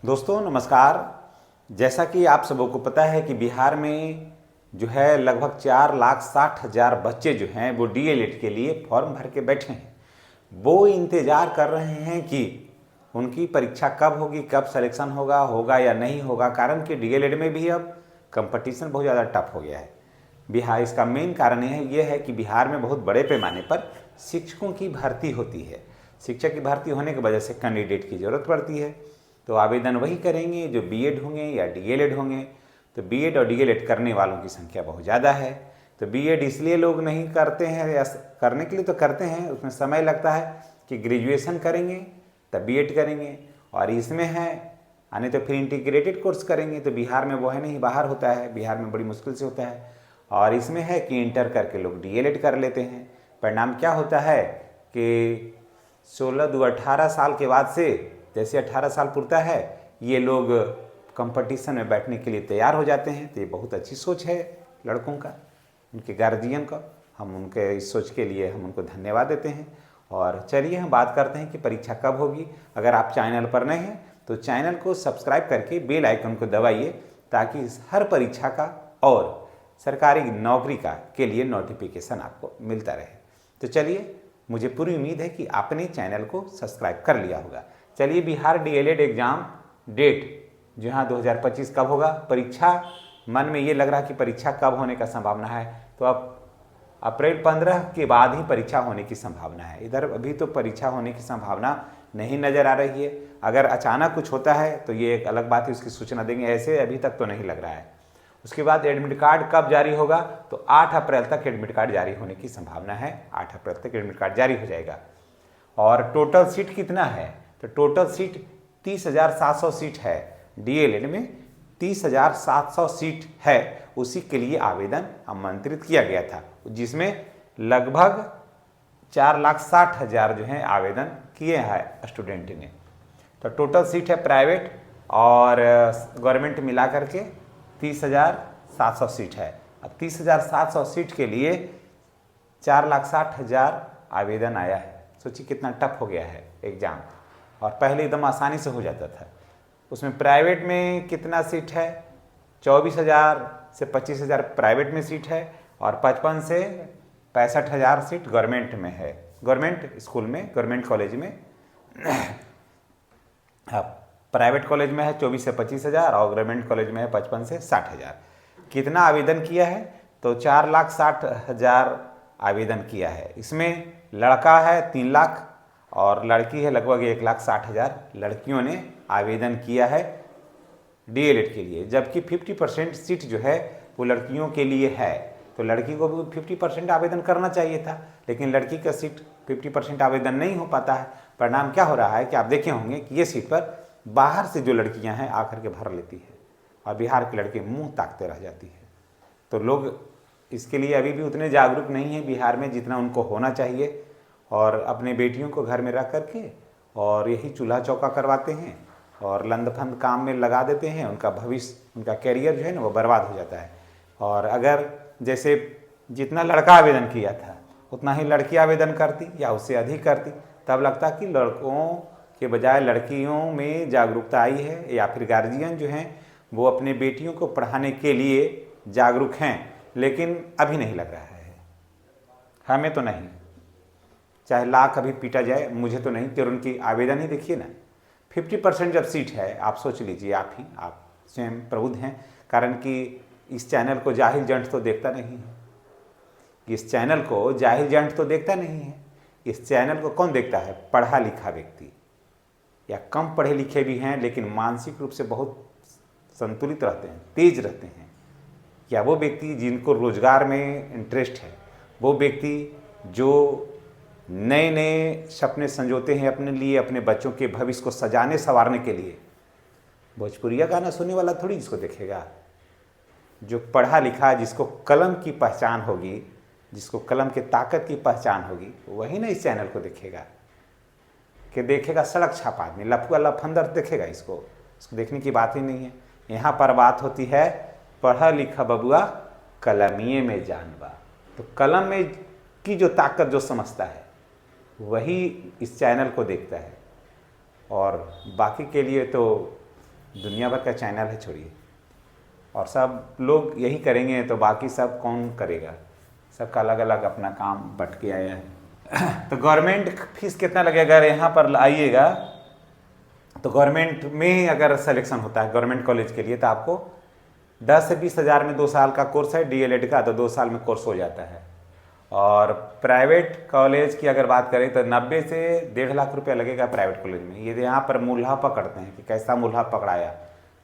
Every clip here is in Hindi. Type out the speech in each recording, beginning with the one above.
दोस्तों नमस्कार। जैसा कि आप सबों को पता है कि बिहार में जो है लगभग 4,60,000 बच्चे जो हैं वो डीएलएड के लिए फॉर्म भर के बैठे हैं। वो इंतज़ार कर रहे हैं कि उनकी परीक्षा कब होगी, कब सिलेक्शन होगा या नहीं होगा। कारण कि डीएलएड में भी अब कंपटीशन बहुत ज़्यादा टफ हो गया है। बिहार इसका मेन कारण ये है कि बिहार में बहुत बड़े पैमाने पर शिक्षकों की भर्ती होती है। शिक्षक की भर्ती होने की वजह से कैंडिडेट की ज़रूरत पड़ती है, तो आवेदन वही करेंगे जो बीएड होंगे या डीएलएड होंगे। तो बीएड और डीएलएड करने वालों की संख्या बहुत ज़्यादा है। तो बीएड इसलिए लोग नहीं करते हैं, या करने के लिए तो करते हैं, उसमें समय लगता है कि ग्रेजुएशन करेंगे तब बीएड करेंगे, और इसमें है आने तो फिर इंटीग्रेटेड कोर्स करेंगे। तो बिहार में वो है नहीं, बाहर होता है, बिहार में बड़ी मुश्किल से होता है। और इसमें है कि इंटर करके लोग डीएलएड कर लेते हैं। परिणाम क्या होता है कि 16-18 साल के बाद से, जैसे 18 साल पूरता है, ये लोग कंपटीशन में बैठने के लिए तैयार हो जाते हैं। तो ये बहुत अच्छी सोच है लड़कों का, उनके गार्जियन का। हम उनके इस सोच के लिए हम उनको धन्यवाद देते हैं। और चलिए हम बात करते हैं कि परीक्षा कब होगी। अगर आप चैनल पर नए हैं तो चैनल को सब्सक्राइब करके बेल आइकन को दबाइए, ताकि हर परीक्षा का और सरकारी नौकरी का के लिए नोटिफिकेशन आपको मिलता रहे। तो चलिए, मुझे पूरी उम्मीद है कि आपने चैनल को सब्सक्राइब कर लिया होगा। चलिए, बिहार डीएलएड एग्ज़ाम डेट जो हाँ 2025 कब होगा। परीक्षा मन में ये लग रहा है कि परीक्षा कब होने का संभावना है, तो अब अप्रैल 15 के बाद ही परीक्षा होने की संभावना है। इधर अभी तो परीक्षा होने की संभावना नहीं नज़र आ रही है। अगर अचानक कुछ होता है तो ये एक अलग बात है, उसकी सूचना देंगे। ऐसे अभी तक तो नहीं लग रहा है। उसके बाद एडमिट कार्ड कब जारी होगा, तो 8 अप्रैल तक एडमिट कार्ड जारी होने की संभावना है। 8 अप्रैल तक एडमिट कार्ड जारी हो जाएगा। और टोटल सीट कितना है, तो टोटल सीट 30,700 सीट है। डीएलएड में 30,700 सीट है। उसी के लिए आवेदन आमंत्रित किया गया था, जिसमें लगभग 4,60,000 जो है आवेदन किए हैं स्टूडेंट ने। तो टोटल सीट है प्राइवेट और गवर्नमेंट मिला करके 30,700 सीट है। अब 30,700 सीट के लिए 4,60,000 आवेदन आया है। सोचिए कितना टफ हो गया है एग्ज़ाम। और पहले एकदम आसानी से हो जाता था। उसमें प्राइवेट में कितना सीट है, 24,000 से 25,000 प्राइवेट में सीट है, और 55 से 65,000 सीट गवर्नमेंट में है। गवर्नमेंट स्कूल में, गवर्नमेंट कॉलेज में। प्राइवेट कॉलेज में है 24 से 25,000 और गवर्नमेंट कॉलेज में है 55 से 60,000। कितना आवेदन किया है, तो 4,60,000 आवेदन किया है। इसमें लड़का है 3 लाख और लड़की है लगभग 1,60,000 लड़कियों ने आवेदन किया है डीएलएड के लिए। जबकि 50% सीट जो है वो लड़कियों के लिए है। तो लड़की को भी 50% आवेदन करना चाहिए था, लेकिन लड़की का सीट 50% आवेदन नहीं हो पाता है। परिणाम क्या हो रहा है कि आप देखे होंगे कि ये सीट पर बाहर से जो लड़कियां हैं आकर के भर लेती है, और बिहार के लड़के मुंह ताकते रह जाती है। तो लोग इसके लिए अभी भी उतने जागरूक नहीं हैं बिहार में जितना उनको होना चाहिए, और अपने बेटियों को घर में रख करके और यही चूल्हा चौका करवाते हैं और लंदफंद काम में लगा देते हैं। उनका भविष्य, उनका कैरियर जो है ना वो बर्बाद हो जाता है। और अगर जैसे जितना लड़का आवेदन किया था उतना ही लड़की आवेदन करती या उससे अधिक करती, तब लगता कि लड़कों के बजाय लड़कियों में जागरूकता आई है, या फिर गार्जियन जो हैं वो अपने बेटियों को पढ़ाने के लिए जागरूक हैं। लेकिन अभी नहीं लग रहा है, हमें तो नहीं। चाहे लाख अभी पीटा जाए, मुझे तो नहीं। तो उनकी आवेदन ही देखिए ना, 50% जब सीट है, आप सोच लीजिए, आप स्वयं प्रबुद्ध हैं। कारण कि इस चैनल को जाहिल जंट तो देखता नहीं है। इस चैनल को जाहिल जंट तो देखता नहीं है। इस चैनल को कौन देखता है, पढ़ा लिखा व्यक्ति, या कम पढ़े लिखे भी हैं लेकिन मानसिक रूप से बहुत संतुलित रहते हैं, तेज रहते हैं, या वो व्यक्ति जिनको रोजगार में इंटरेस्ट है, वो व्यक्ति जो नए नए सपने संजोते हैं अपने लिए, अपने बच्चों के भविष्य को सजाने संवारने के लिए। भोजपुरिया गाना सुनने वाला थोड़ी इसको देखेगा। जो पढ़ा लिखा, जिसको कलम की पहचान होगी, जिसको कलम की ताकत की पहचान होगी, वही ना इस चैनल को देखेगा। कि देखेगा सड़क छाप आदमी, लफुआ लफंदर देखेगा इसको देखने की बात ही नहीं है। यहाँ पर बात होती है पढ़ा लिखा बबुआ कलमिए में जानबा। तो कलम में की जो ताकत जो समझता है वही इस चैनल को देखता है, और बाकी के लिए तो दुनिया भर का चैनल है, छोड़िए, और सब लोग यही करेंगे तो बाकी सब कौन करेगा? सबका अलग अलग अपना काम बट के आया है। तो गवर्नमेंट फीस कितना लगेगा? अगर यहाँ पर आइएगा तो गवर्नमेंट में ही अगर सिलेक्शन होता है गवर्नमेंट कॉलेज के लिए तो आपको 10 से 20 हज़ार में 2 साल का कोर्स है डीएलएड का, तो 2 साल में कोर्स हो जाता है। और प्राइवेट कॉलेज की अगर बात करें तो 90 से 1.5 लाख रुपया लगेगा प्राइवेट कॉलेज में। ये यहाँ पर मूल्हा पकड़ते हैं कि कैसा मूल्हा पकड़ाया,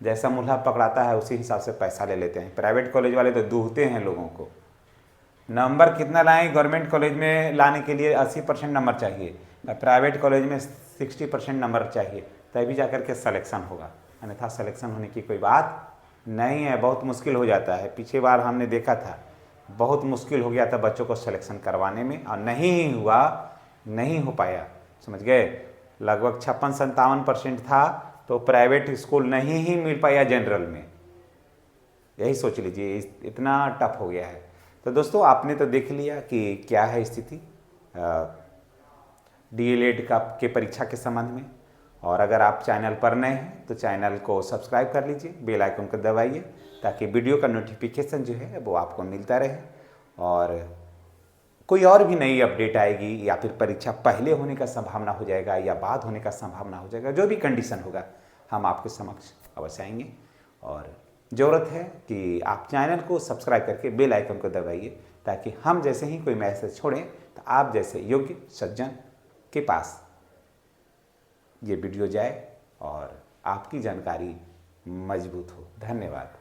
जैसा मूल्हा पकड़ाता है उसी हिसाब से पैसा ले लेते हैं। प्राइवेट कॉलेज वाले तो दूहते हैं लोगों को। नंबर कितना लाएं गवर्नमेंट कॉलेज में लाने के लिए? 80% नंबर चाहिए, प्राइवेट कॉलेज में 60% नंबर चाहिए, तभी जाकर के सिलेक्शन होगा, अन्यथा सिलेक्शन होने की कोई बात नहीं है। बहुत मुश्किल हो जाता है, पिछली बार हमने देखा था बहुत मुश्किल हो गया था बच्चों को सिलेक्शन करवाने में, और नहीं हुआ, नहीं हो पाया, समझ गए। लगभग 56-57% था तो प्राइवेट स्कूल नहीं ही मिल पाया जनरल में, यही सोच लीजिए, इतना टफ हो गया है। तो दोस्तों आपने तो देख लिया कि क्या है स्थिति डीएलएड का के परीक्षा के संबंध में। और अगर आप चैनल पर नए हैं तो चैनल को सब्सक्राइब कर लीजिए, बेल आइकन को दबाइए ताकि वीडियो का नोटिफिकेशन जो है वो आपको मिलता रहे। और कोई और भी नई अपडेट आएगी या फिर परीक्षा पहले होने का संभावना हो जाएगा या बाद होने का संभावना हो जाएगा, जो भी कंडीशन होगा हम आपके समक्ष अवश्य आएंगे। और ज़रूरत है कि आप चैनल को सब्सक्राइब करके बेल आइकन को दबाइए ताकि हम जैसे ही कोई मैसेज छोड़ें तो आप जैसे योग्य सज्जन के पास ये वीडियो जाए और आपकी जानकारी मजबूत हो। धन्यवाद।